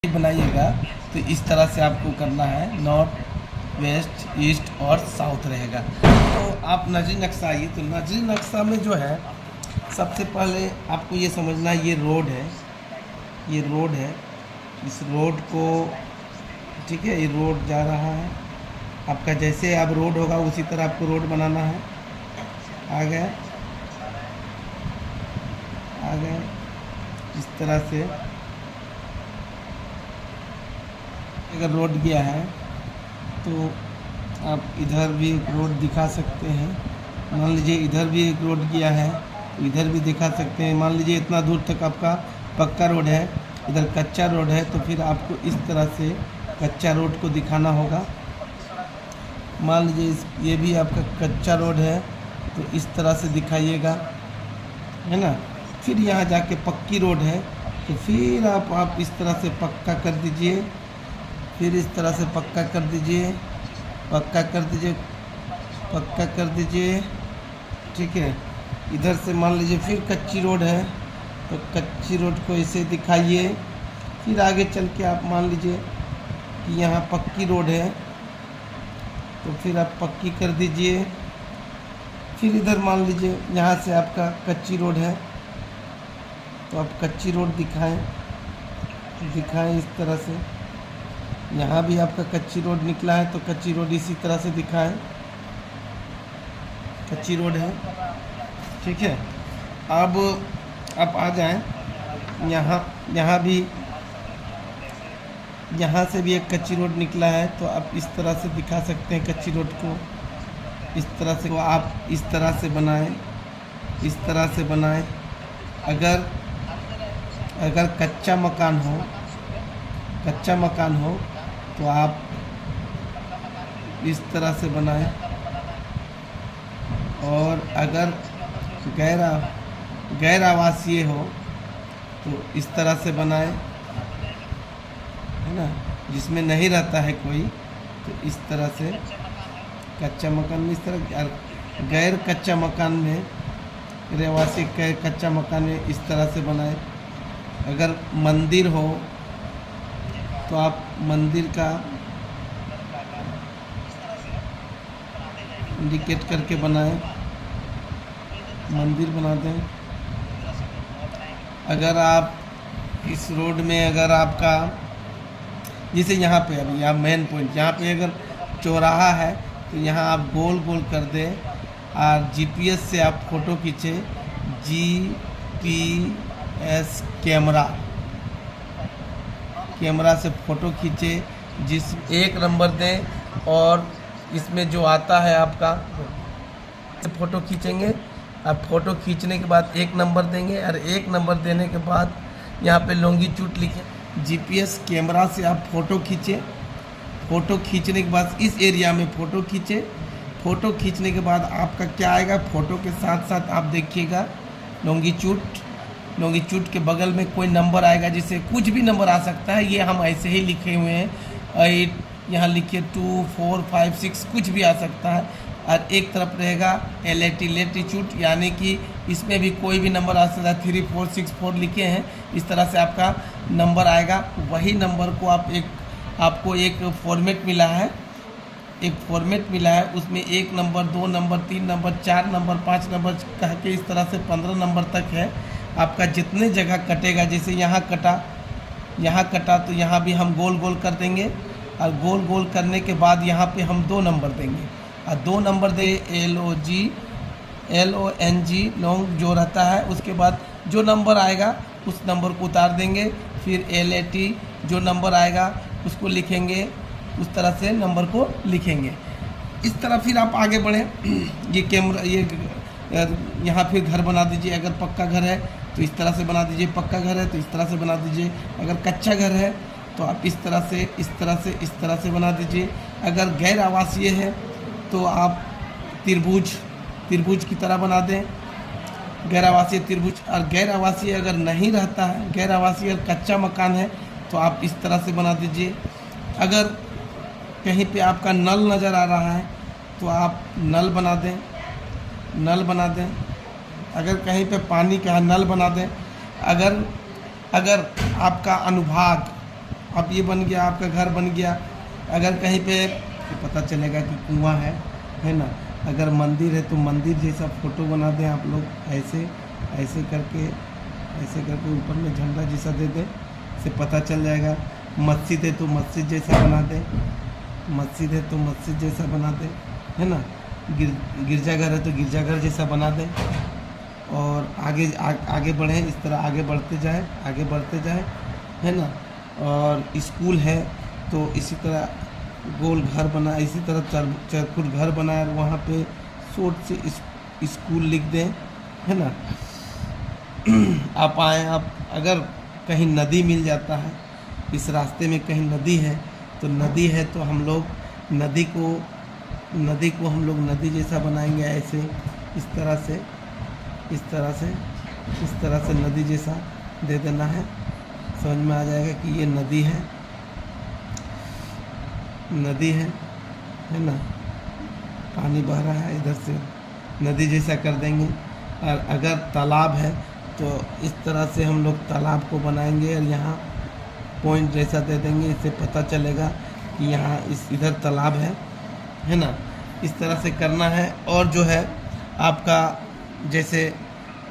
बनाइएगा तो इस तरह से आपको करना है, नॉर्थ वेस्ट ईस्ट और साउथ रहेगा। तो आप नजरी नक्शा आइए, तो नजरी नक्शा में जो है सबसे पहले आपको ये समझना है, ये रोड है, ये रोड है, इस रोड को, ठीक है, ये रोड जा रहा है आपका, जैसे अब रोड होगा उसी तरह आपको रोड बनाना है। आ गया, आ गया, इस तरह से अगर रोड गया है तो आप इधर भी एक रोड दिखा सकते हैं। मान लीजिए इधर भी एक रोड गया है तो इधर भी दिखा सकते हैं। मान लीजिए इतना दूर तक आपका पक्का रोड है, इधर कच्चा रोड है, तो फिर आपको इस तरह से कच्चा रोड को दिखाना होगा। मान लीजिए ये भी आपका कच्चा रोड है तो इस तरह से दिखाइएगा, है ना। फिर यहाँ जाके पक्की रोड है तो फिर आप इस तरह से पक्का कर दीजिए, फिर इस तरह से पक्का कर दीजिए, पक्का कर दीजिए, पक्का कर दीजिए, ठीक है। इधर से मान लीजिए फिर कच्ची रोड है तो कच्ची रोड को ऐसे दिखाइए। फिर आगे चल के आप मान लीजिए कि यहाँ पक्की रोड है तो फिर आप पक्की कर दीजिए। फिर इधर मान लीजिए यहाँ से आपका कच्ची रोड है तो आप कच्ची रोड दिखाएं इस तरह से। यहाँ भी आपका कच्ची रोड निकला है तो कच्ची रोड इसी तरह से दिखाएं, कच्ची रोड है, ठीक है। अब आप आ जाएं, यहाँ भी, यहाँ से भी एक कच्ची रोड निकला है तो आप इस तरह से दिखा सकते हैं कच्ची रोड को, इस तरह से। तो आप इस तरह से बनाएं, इस तरह से बनाएं। अगर कच्चा मकान हो तो आप इस तरह से बनाएं, और अगर गैर आवासीय हो तो इस तरह से बनाएं, है ना, जिसमें नहीं रहता है कोई, तो इस तरह से। कच्चा मकान में इस तरह, गैर कच्चा मकान में, रहवासी कच्चा मकान में इस तरह से बनाएं। अगर मंदिर हो तो आप मंदिर का इंडिकेट करके बनाएं, मंदिर बना दें। अगर आप इस रोड में, अगर आपका जैसे यहाँ पे, अभी यहाँ मेन पॉइंट, यहाँ पे अगर चौराहा है तो यहाँ आप गोल गोल कर दें और जीपीएस से आप फ़ोटो खींचे, जीपीएस कैमरा से फ़ोटो खींचे, जिस एक नंबर दें, और इसमें जो आता है आपका फ़ोटो खींचेंगे। अब फ़ोटो खींचने के बाद एक नंबर देंगे, और एक नंबर देने के बाद यहाँ पे लॉन्गिट्यूड लिखें। जीपीएस कैमरा से आप फ़ोटो खींचे, फ़ोटो खींचने के बाद इस एरिया में फ़ोटो खींचे। फ़ोटो खींचने के बाद आपका क्या आएगा, फ़ोटो के साथ साथ आप देखिएगा लॉन्गिट्यूड के बगल में कोई नंबर आएगा, जिससे कुछ भी नंबर आ सकता है। ये हम ऐसे ही लिखे हुए हैं, 8, यहाँ लिखिए 2, 4, 5, 6, कुछ भी आ सकता है। और एक तरफ रहेगा लेटीट्यूड, यानी कि इसमें भी कोई भी नंबर आ सकता है। 3, 4, 6, 4 लिखे हैं, इस तरह से आपका नंबर आएगा। वही नंबर को आपको एक फॉर्मेट मिला है, उसमें 1 number, 2 number, 3 number, 4 number, 5 number कह के इस तरह से 15 नंबर तक है। आपका जितने जगह कटेगा, जैसे यहाँ कटा तो यहाँ भी हम गोल गोल कर देंगे, और गोल गोल करने के बाद यहाँ पे हम 2 नंबर देंगे, और 2 नंबर देंगे LONG लॉन्ग जो रहता है। उसके बाद जो नंबर आएगा उस नंबर को उतार देंगे, फिर LAT जो नंबर आएगा उसको लिखेंगे, उस तरह से नंबर को लिखेंगे। इस तरह फिर आप आगे बढ़ें। ये कैमरा, ये यहाँ फिर घर बना दीजिए। अगर पक्का घर है तो इस तरह से बना दीजिए, पक्का घर है तो इस तरह से बना दीजिए। अगर कच्चा घर है तो आप इस तरह से बना दीजिए। अगर गैर आवासीय है तो आप त्रिभुज की तरह बना दें, गैर आवासीय त्रिभुज। और गैर आवासीय अगर नहीं रहता है, गैर आवासीय अगर कच्चा मकान है तो आप इस तरह से बना दीजिए। अगर कहीं पे आपका नल नज़र आ रहा है तो आप नल बना दें, अगर कहीं पे पानी का नल बना दें। अगर आपका अनुभाग अब ये बन गया, आपका घर बन गया। अगर कहीं पे तो पता चलेगा कि कुआं है ना। अगर मंदिर है तो मंदिर जैसा फ़ोटो बना दें आप लोग, ऐसे ऐसे करके ऊपर में झंडा जैसा दे दें, से पता चल जाएगा। मस्जिद है तो मस्जिद जैसा बना दें, मस्जिद है तो मस्जिद जैसा बना दें, है ना। गिरजाघर है तो गिरजाघर जैसा बना दें। और आगे बढ़ें, इस तरह आगे बढ़ते जाए, है ना। और स्कूल है तो इसी तरह गोल घर बना, इसी तरह चरखुट घर बनाए, वहाँ पे शॉर्ट से स्कूल लिख दें, है ना। आप आए, आप अगर कहीं नदी मिल जाता है, इस रास्ते में कहीं नदी है तो हम लोग नदी को हम लोग नदी जैसा बनाएंगे, ऐसे इस तरह से नदी जैसा दे देना है। समझ में आ जाएगा कि ये नदी है ना, पानी बह रहा है इधर से, नदी जैसा कर देंगे। और अगर तालाब है तो इस तरह से हम लोग तालाब को बनाएंगे और यहाँ पॉइंट जैसा दे देंगे, इससे पता चलेगा कि यहाँ इधर तालाब है ना। इस तरह से करना है। और जो है आपका जैसे,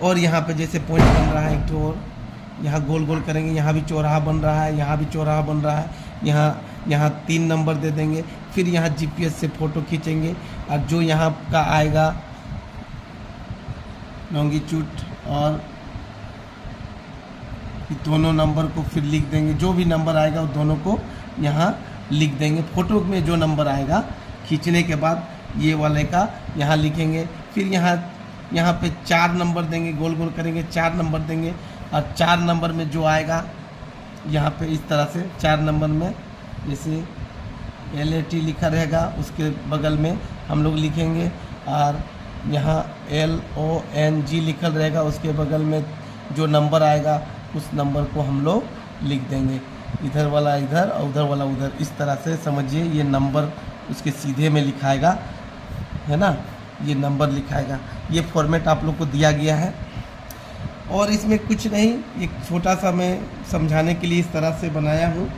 और यहाँ पे जैसे पॉइंट बन रहा है एक तो, और यहाँ गोल गोल करेंगे, यहाँ भी चौराहा बन रहा है, यहाँ भी चौराहा बन रहा है, यहाँ 3 नंबर दे देंगे। फिर यहाँ जीपीएस से फ़ोटो खींचेंगे और जो यहाँ का आएगा लॉन्गिट्यूड और दोनों नंबर को फिर लिख देंगे। जो भी नंबर आएगा वो दोनों को यहाँ लिख देंगे। फ़ोटो में जो नंबर आएगा खींचने के बाद ये वाले का यहाँ लिखेंगे। फिर यहाँ पे 4 नंबर देंगे, गोल गोल करेंगे, 4 नंबर देंगे। और 4 नंबर में जो आएगा यहाँ पे इस तरह से 4 नंबर में जैसे LAT लिखा रहेगा, उसके बगल में हम लोग लिखेंगे। और यहाँ LONG लिखल रहेगा, उसके बगल में जो नंबर आएगा उस नंबर को हम लोग लिख देंगे। इधर वाला इधर और उधर वाला उधर, इस तरह से समझिए ये नंबर उसके सीधे में लिखाएगा, है ना। ये नंबर लिखाएगा। ये फॉर्मेट आप लोग को दिया गया है। और इसमें कुछ नहीं, एक छोटा सा मैं समझाने के लिए इस तरह से बनाया हूँ,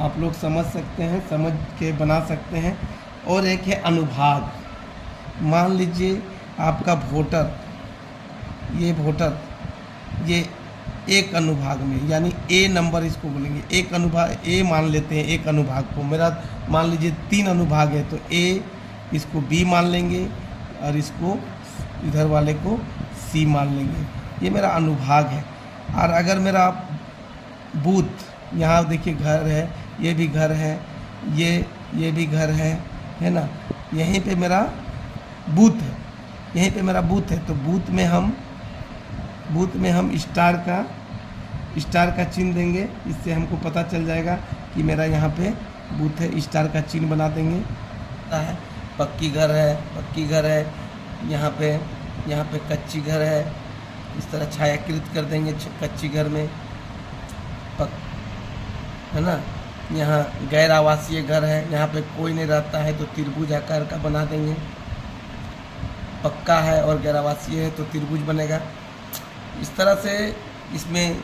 आप लोग समझ सकते हैं, समझ के बना सकते हैं। और एक है अनुभाग। मान लीजिए आपका वोटर, ये एक अनुभाग में, यानी A नंबर इसको बोलेंगे, एक अनुभाग A मान लेते हैं। एक अनुभाग को मेरा मान लीजिए 3 अनुभाग है तो A, इसको B मान लेंगे और इसको इधर वाले को C मान लेंगे। ये मेरा अनुभाग है। और अगर मेरा बूथ, यहाँ देखिए घर है, ये भी घर है, ये भी घर है ना। यहीं पे मेरा बूथ है, तो बूथ में हम स्टार का चिन्ह देंगे। इससे हमको पता चल जाएगा कि मेरा यहाँ पे बूथ है। स्टार का चिन्ह बना देंगे। पक्की घर है, यहाँ पे कच्ची घर है, इस तरह छायाकृत कर देंगे कच्ची घर में, है ना। यहाँ गैर आवासीय घर है, यहाँ पे कोई नहीं रहता है तो त्रिभुज आकार का बना देंगे। पक्का है और गैर आवासीय है तो त्रिभुज बनेगा। इस तरह से इसमें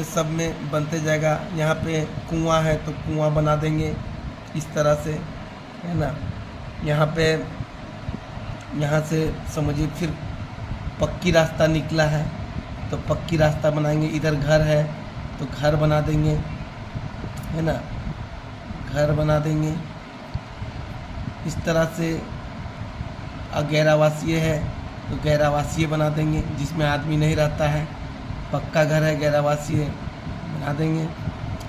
सब में बनते जाएगा। यहाँ पे कुआं है तो कुआं बना देंगे इस तरह से, है ना। यहाँ से समझिए फिर पक्की रास्ता निकला है तो पक्की रास्ता बनाएंगे। इधर घर है तो घर बना देंगे, है ना, घर बना देंगे इस तरह से। गैर आवासीय है तो गैर आवासीय बना देंगे, जिसमें आदमी नहीं रहता है। पक्का घर है, गैर आवासीय बना देंगे।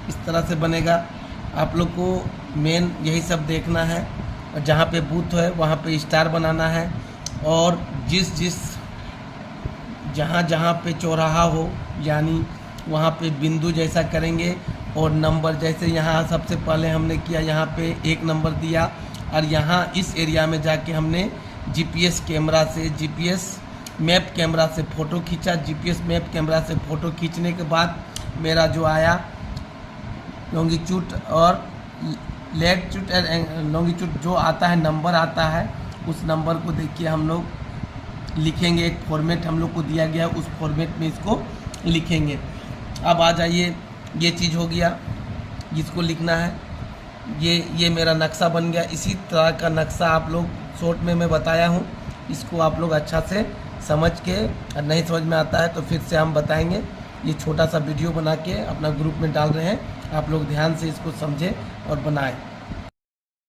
इस तरह से बनेगा। आप लोग को मेन यही सब देखना है। और जहाँ पे बूथ है वहाँ पे स्टार बनाना है। और जहाँ पे चौराहा हो, यानी वहाँ पे बिंदु जैसा करेंगे। और नंबर जैसे यहाँ सबसे पहले हमने किया, यहाँ पे 1 नंबर दिया। और यहाँ इस एरिया में जाके हमने जीपीएस मैप कैमरा से फ़ोटो खींचा। जीपीएस मैप कैमरा से फ़ोटो खींचने के बाद मेरा जो आया लॉन्गिट्यूड और लैटिट्यूड और लॉन्गिट्यूड जो आता है, नंबर आता है, उस नंबर को देखिए हम लोग लिखेंगे। एक फॉर्मेट हम लोग को दिया गया है, उस फॉर्मेट में इसको लिखेंगे। अब आ जाइए, ये चीज़ हो गया। जिसको लिखना है। ये मेरा नक्शा बन गया। इसी तरह का नक्शा आप लोग शॉर्ट में मैं बताया हूँ, इसको आप लोग अच्छा से समझ के, और नहीं समझ में आता है तो फिर से हम बताएंगे। ये छोटा सा वीडियो बना के अपना ग्रुप में डाल रहे हैं, आप लोग ध्यान से इसको समझें और बनाएं।